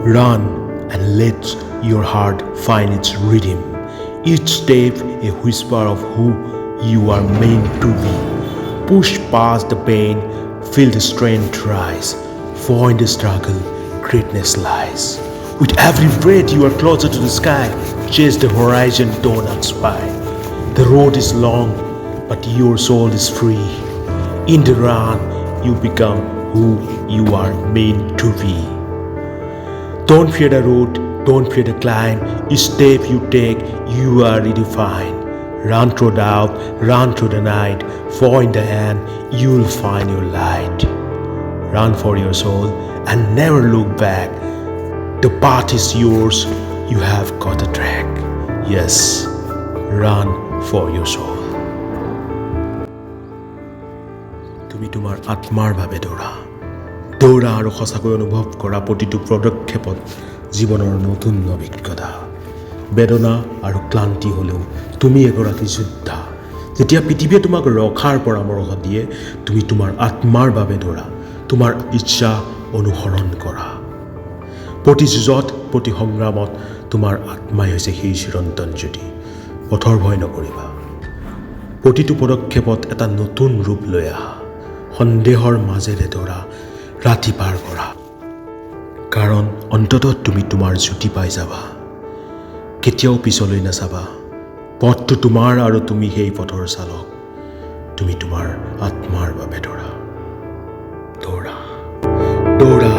Run and let your heart find its rhythm. Each step a whisper of who you are meant to be. Push past the pain, feel the strength rise. For in the struggle, greatness lies. With every breath you are closer to the sky. Chase the horizon, don't aspire. The road is long, but your soul is free. In the run, you become who you are meant to be. Don't fear the road, don't fear the climb. Each step you take, you are redefined. Run through doubt, run through the night. For in the end, you'll find your light. Run for your soul and never look back. The path is yours, you have got a track. Yes, run for your soul. তুমি তোমাৰ আত্মাৰ বাবে দৌৰা আৰু সঁচাকৈ অনুভৱ কৰা প্ৰতিটো পদক্ষেপত জীৱনৰ নতুন অভিজ্ঞতা। বেদনা আৰু ক্লান্তি হ'লেও তুমি এগৰাকী যোদ্ধা। যেতিয়া পৃথিৱীয়ে তোমাক ৰখাৰ পৰামৰ্শ দিয়ে, তুমি তোমাৰ আত্মাৰ বাবে দৌৰা, তোমাৰ ইচ্ছা অনুসৰণ কৰা। প্ৰতি যুঁজত, প্ৰতি সংগ্ৰামত তোমাৰ আত্মাই হৈছে সেই চিৰন্তন জ্যোতি। পথৰ ভয় নকৰিবা। প্ৰতিটো পদক্ষেপত এটা নতুন ৰূপ লৈ আহা। সন্দেহৰ মাজেৰে দৌৰা, ৰাতি পাৰ কৰা। কাৰণ অন্ততঃ তুমি তোমাৰ জ্যোতি পাই যাবা। কেতিয়াও পিছলৈ নাচাবা। পথটো তোমাৰ আৰু তুমি সেই পথৰ চালক। তুমি তোমাৰ আত্মাৰ বাবে দৌৰা, দৌৰা, দৌৰা।